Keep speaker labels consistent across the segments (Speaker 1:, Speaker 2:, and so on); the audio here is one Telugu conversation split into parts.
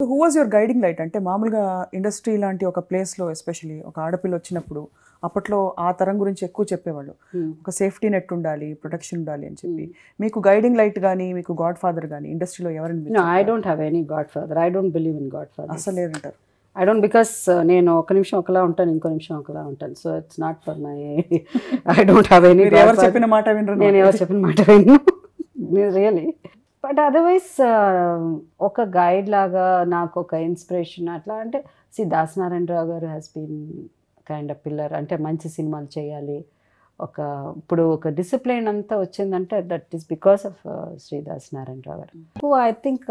Speaker 1: So who was your guiding light? అంటే మామూలుగా ఇండస్ట్రీ లాంటి ఒక ప్లేస్లో ఎస్పెషలీ ఒక ఆడపిల్ల వచ్చినప్పుడు అప్పట్లో ఆ తరం గురించి ఎక్కువ చెప్పేవాళ్ళు. ఒక సేఫ్టీ నెట్ ఉండాలి, ప్రొటెక్షన్ ఉండాలి అని చెప్పి. మీకు గైడింగ్ లైట్ కానీ మీకు గాడ్ ఫాదర్ కానీ ఇండస్ట్రీలో ఎవరైనా?
Speaker 2: No, I don't have any godfather. I don't believe in godfather.
Speaker 1: అసలు లేదంటారు?
Speaker 2: I don't, because నేను ఒక నిమిషం ఒకలా ఉంటాను, ఇంకో నిమిషం ఒకలా ఉంటాను. So it's not for my I don't have any
Speaker 1: మీరు ఎవరు చెప్పిన మాట వినరు?
Speaker 2: నేను ఎవరు చెప్పిన మాట విన్ను రియలీ. బట్ అదర్వైజ్ ఒక గైడ్ లాగా నాకు ఒక ఇన్స్పిరేషన్ అట్లా అంటే దాసనారాయణరావు గారు has been kind of pillar. అంటే మంచి సినిమాలు చేయాలి, ఇప్పుడు ఒక డిసిప్లిన్ అంతా వచ్చిందంటే that is because of Shri Dasanarayana Rao గారు. ఐ థింక్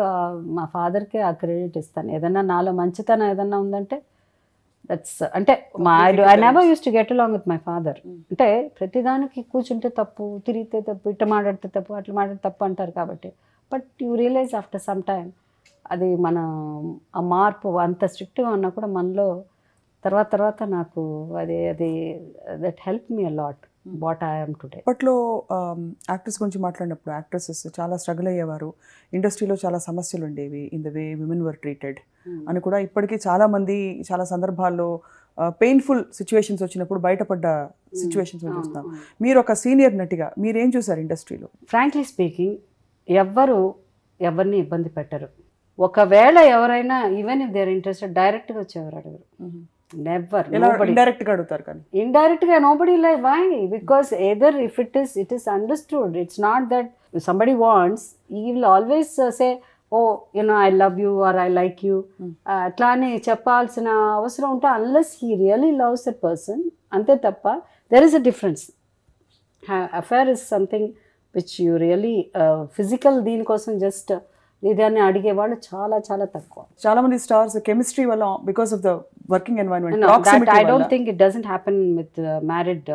Speaker 2: మా ఫాదర్కే ఆ క్రెడిట్ ఇస్తాను. ఏదన్నా నాలో మంచితనం ఏదన్నా ఉందంటే దట్స్ అంటే I never use to get along with my father. అంటే ప్రతిదానికి కూర్చుంటే తప్పు, తిరిగితే తప్పు, ఇట్లా మాట్లాడితే తప్పు, అట్లా మాట్లాడితే తప్పు అంటారు కాబట్టి. But you realise after some time అది మన ఆ మార్పు అంత స్ట్రిక్ట్గా ఉన్నా కూడా మనలో తర్వాత నాకు అది that help me a lot what I am today.
Speaker 1: అప్పట్లో యాక్టర్స్ గురించి మాట్లాడినప్పుడు యాక్ట్రెసెస్ చాలా స్ట్రగుల్ అయ్యేవారు, ఇండస్ట్రీలో చాలా సమస్యలు ఉండేవి, in the way women were treated అని కూడా ఇప్పటికీ చాలామంది చాలా సందర్భాల్లో పెయిన్ఫుల్ సిచ్యువేషన్స్ వచ్చినప్పుడు బయటపడ్డ సిచ్యువేషన్స్ చూస్తున్నాం. మీరు ఒక సీనియర్ నటిగా మీరేం చూసారు ఇండస్ట్రీలో?
Speaker 2: ఫ్రాంక్లీ స్పీకింగ్ ఎవరిని ఇబ్బంది పెట్టరు. ఒకవేళ ఎవరైనా even if they are interested డైరెక్ట్గా వచ్చేవారు అడగరు. నెవర్.
Speaker 1: ఇండైరెక్ట్ గా అడుగుతారు. కానీ
Speaker 2: ఇండైరెక్ట్ గా nobody like why? Because either if it is understood, it's not that somebody wants, he will always say, oh, you know, I love you or I like you. అట్లా అని చెప్పాల్సిన అవసరం ఉంటే unless he really loves that person, అంతే తప్ప there is a difference. Affair is something which you really physical దీనికోసం జస్ట్ ఇదాన్ని అడిగేవాళ్ళు చాలా చాలా తక్కువ.
Speaker 1: చాలా మంది స్టార్స్ కెమిస్ట్రీ వల్ల because of the working environment.
Speaker 2: I don't think it doesn't happen with married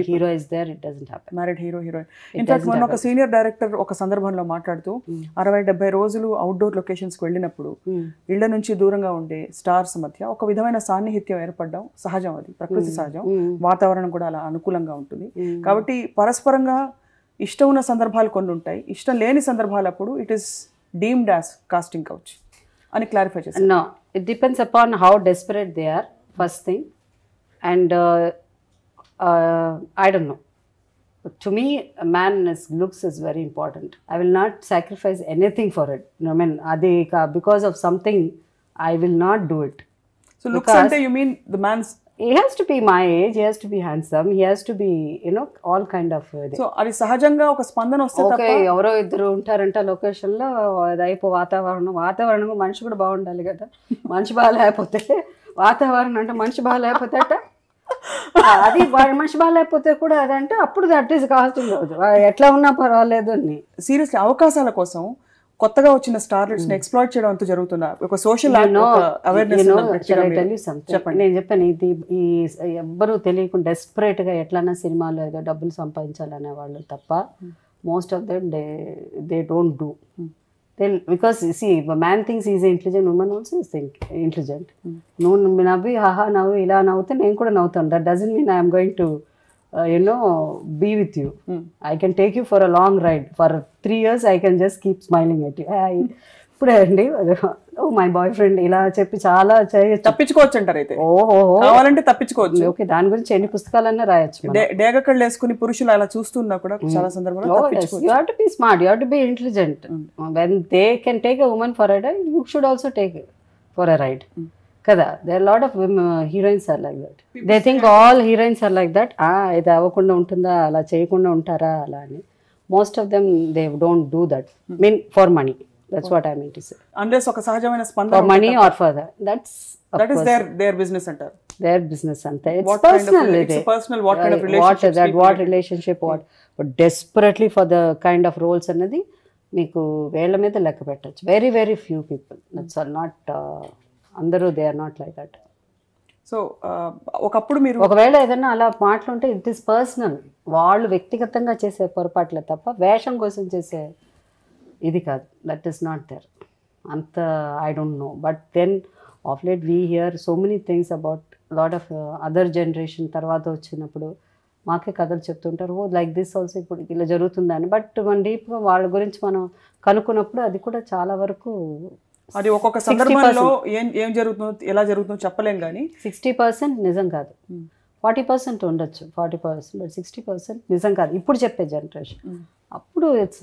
Speaker 2: hero is there. It doesn't happen.
Speaker 1: Married hero heroine. In fact మొన్న ఒక సీనియర్ డైరెక్టర్ ఒక సందర్భంలో మాట్లాడుతూ 60-70 రోజులు అవుట్డోర్ లొకేషన్స్కి వెళ్ళినప్పుడు ఇళ్ల నుంచి దూరంగా ఉండే స్టార్స్ మధ్య ఒక విధమైన సాన్నిహిత్యం ఏర్పడడం సహజం, అది ప్రకృతి సహజం. వాతావరణం కూడా అలా అనుకూలంగా ఉంటుంది. కాబట్టి పరస్పరంగా ఇష్టం ఉన్న సందర్భాలు కొన్ని ఉంటాయి, ఇష్టం లేని సందర్భాలప్పుడు it is deemed as casting couch అని క్లారిఫై చేశారు.
Speaker 2: No, it depends upon how desperate they are, first thing. And I don't know. To me, a man's looks is very important. I will not sacrifice anything for it. I mean, because of something, I will not do it.
Speaker 1: So looks ante you mean the man's...
Speaker 2: He has to be my age, he has to be handsome, he has to be, you know, all kind of...
Speaker 1: So అది సహజంగా ఒక స్పందన వస్తే తప్ప
Speaker 2: ఎవరో ఇద్దరు ఉంటారంట లొకేషన్లో, అదైపో వాతావరణం మనిషి కూడా బాగుండాలి కదా. మనిషి బాగాలేకపోతే వాతావరణం అంటే మనిషి బాగాలేకపోతే అట అది మనిషి బాగాలేకపోతే కూడా అదంటే అప్పుడు దట్ ఈస్ కాస్టింగ్. ఎట్లా ఉన్నా పర్వాలేదు అని.
Speaker 1: సీరియస్లీ అవకాశాల కోసం కొత్తగా వచ్చిన స్టార్లెట్స్ ని ఎక్స్ప్లాయిట్ చేయడం అంతా జరుగుతున్నా ఒక సోషల్ అవేర్నెస్
Speaker 2: చెప్పండి. నేను చెప్పాను ఇది ఈ ఎవ్వరూ తెలియకుండా డెస్పరేట్ గా ఎట్లన్నా సినిమాలో ఏదో డబ్బులు సంపాదించాలనే వాళ్ళు తప్ప most of them they don't do. Because see man things is intelligent, women also is intelligent. నువ్వు నవ్వి నవ్వు ఇలా నవ్వుతే నేను కూడా నవ్వుతాను. That doesn't mean I'm going to be with you. I can take you for a long ride. For 3 years I can just keep smiling at you. ఇప్పుడే అండి మై బాయ్ ఫ్రెండ్ ఇలా చెప్పి చాలా
Speaker 1: తప్పించుకోవచ్చు అంటారు. అయితే కావాలంటే తప్పించుకోవచ్చు.
Speaker 2: ఓకే, దాని గురించి ఎన్ని పుస్తకాలన్నా రాయొచ్చు.
Speaker 1: డేగకళ్ళు వేసుకుని పురుషులు అలా చూస్తున్నా కూడా చాలా సందర్భాల్లో
Speaker 2: you have to be smart, you have to be intelligent. When they can take a woman for a ride, you should also take for a ride. కదా, there are a lot of heroines are like that. They think all heroines are like that. ఇది అవ్వకుండా ఉంటుందా, అలా చేయకుండా ఉంటారా అలా అని. Most of them they don't do that. Mean for money. That's what I mean to say.
Speaker 1: Unless ఒక సహజమైన స్పందన
Speaker 2: for money or for that.
Speaker 1: That is their business antar.
Speaker 2: Their business anta. It's personal.
Speaker 1: It's personal. What kind of relationship?
Speaker 2: What relationship? But desperately for the kind of roles annadi meeku వేళ్ళ మీద లెక్క పెట్టొచ్చు. Very very few people. That's all. Not అందరూ they are not like that.
Speaker 1: So ఒకప్పుడు మీరు
Speaker 2: ఒకవేళ ఏదైనా అలా మాటలుంటే ఇట్ ఈస్ పర్సనల్, వాళ్ళు వ్యక్తిగతంగా చేసే పొరపాట్లే తప్ప వేషం కోసం చేసే ఇది కాదు. దట్ ఈస్ నాట్ దేర్ అంత. I don't know. But then of late we hear so many things about lot of other generation తర్వాత వచ్చినప్పుడు మాకే కథలు చెప్తుంటారు, ఓ లైక్ దిస్ ఆల్సో ఇప్పుడు ఇలా జరుగుతుందని. బట్ మన డీప్గా వాళ్ళ గురించి మనం కనుక్కున్నప్పుడు అది కూడా చాలా వరకు
Speaker 1: అది ఒక్కొక్క సందర్భంలో ఏం ఏం జరుగుతుందో ఎలా జరుగుతుందో చెప్పలేం కానీ
Speaker 2: 60% నిజం కాదు, 40% ఉండొచ్చు, 40%, బట్ 60% నిజం కాదు ఇప్పుడు చెప్పే జనరేషన్. అప్పుడు it's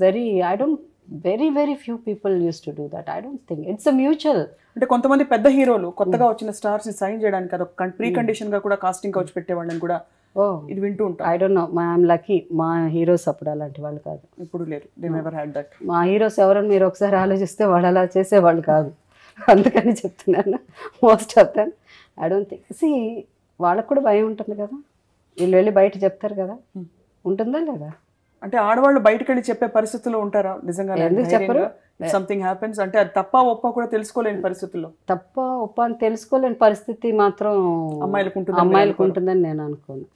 Speaker 2: very few people use to do that. I don't think it's a mutual.
Speaker 1: అంటే కొంతమంది పెద్ద హీరోలు కొత్తగా వచ్చిన స్టార్స్ ని సైన్ చేయడానికి అదొక ప్రీ కండిషన్ గా కూడా కాస్టింగ్ కౌచ్ పెట్టేవాళ్ళని కూడా ఇది వింటూ ఉంటాం.
Speaker 2: I don't no, I'm lucky. మా హీరోస్ అప్పుడు అలాంటి వాళ్ళు కాదు,
Speaker 1: ఇప్పుడు లేరు. They never had that.
Speaker 2: మా హీరోస్ ఎవరని మీరు ఒకసారి ఆలోచిస్తే వాళ్ళు అలా చేసేవాళ్ళు కాదు. అందుకని చెప్తున్నాను, most of them I don't think. See వాళ్ళకు కూడా భయం ఉంటుంది కదా, వీళ్ళు వెళ్ళి బయట చెప్తారు కదా, ఉంటుందా లేదా?
Speaker 1: అంటే ఆడవాళ్ళు బయటకు వెళ్ళి చెప్పే పరిస్థితుల్లో ఉంటారా నిజంగా?
Speaker 2: ఎందుకు చెప్పరు?
Speaker 1: సంథింగ్ హ్యాపెన్స్ అంటే అది తప్ప ఒప్ప కూడా తెలుసుకోలేని పరిస్థితుల్లో.
Speaker 2: తప్ప ఒప్ప అని తెలుసుకోలేని పరిస్థితి మాత్రం
Speaker 1: అమ్మాయిలకు
Speaker 2: ఉంటుందని నేను అనుకోను.